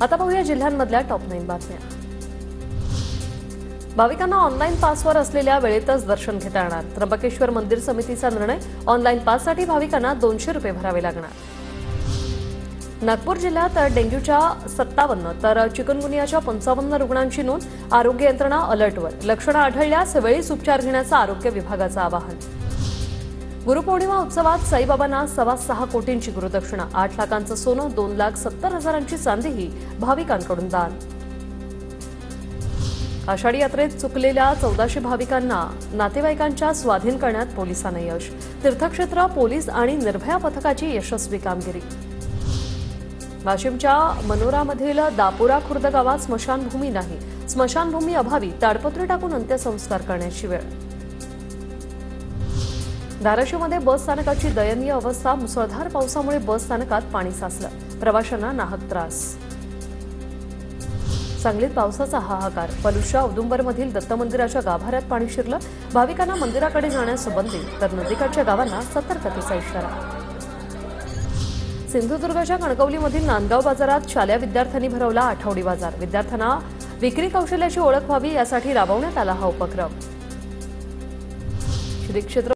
आता पाहूया जिल्ह्यांमधल्या टॉप 9 बातम्या। भाविकांना ऑनलाईन पासवर असलेल्या वेळेतच दर्शन घेता येणार। त्र्यंबकेश्वर मंदिर समितीचा निर्णय, ऑनलाईन पाससाठी भाविकांना 200 रुपये भरावे लागणार। नागपूर जिल्ह्यात डेंग्यूच्या 57 तर चिकनगुनियाच्या 55 रुग्णांची नोंद। आरोग्य यंत्रणा अलर्टवर, लक्षणं आढळल्यास वेळीच उपचार घेण्याचं आरोग्य विभागाचं आवाहन। गुरुपौर्णिमा उत्सवात साईबाबांना 6.25 कोटींची गुरुदक्षिणा, 8 लाखांचं सोनं, 2,70,000ची चांदीही भाविकांकडून दान। आषाढी यात्रेत चुकलेल्या 1400 भाविकांना नातेवाईकांच्या स्वाधीन करण्यात पोलिसांना यश। तीर्थक्षेत्र पोलीस आणि निर्भया पथकाची यशस्वी कामगिरी। वाशिमच्या मनोरामधील दापोरा खुर्द गावात स्मशानभूमी नाही, स्मशानभूमी अभावी ताडपत्री टाकून अंत्यसंस्कार करण्याची वेळ। धाराशिवमध्ये बस स्थानकाची दयनीय अवस्था, मुसळधार पावसामुळे बस स्थानकात पाणी साचलं, प्रवाशांना नाहक त्रास। सांगलीत पावसाचा हाहाकार, पलुशा औदुंबरमधील दत्त मंदिराच्या गाभाऱ्यात पाणी शिरलं, भाविकांना मंदिराकडे जाण्यास बंदी, तर नदीकाठच्या गावांना सतर्कतेचा इशारा। सिंधुदुर्गच्या कणकवलीमधील नांदगाव बाजारात शालेय विद्यार्थ्यांनी भरवला आठवडी बाजार, विद्यार्थ्यांना विक्री कौशल्याची ओळख व्हावी यासाठी राबवण्यात आला हा उपक्रम। श्री क्षेत्र